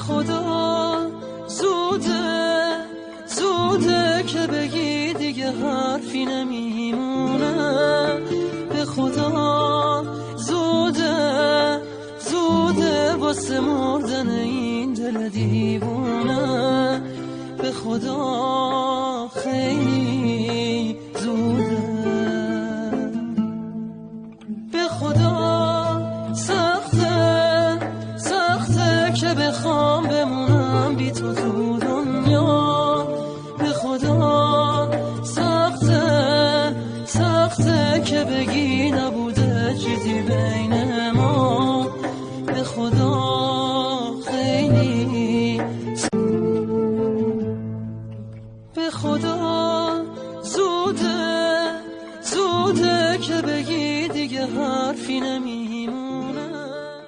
خدا زوده زوده که بگی دیگه حرفی نمیمونه. به خدا زوده زوده واسه مردن این دل دیوونه. به خدا خیلی زوده. به خدا سخته سخته که بخوام بمونم بی تو تو دنیا. به خدا سخته سخته که بگی نبوده چیزی بین ما. به خدا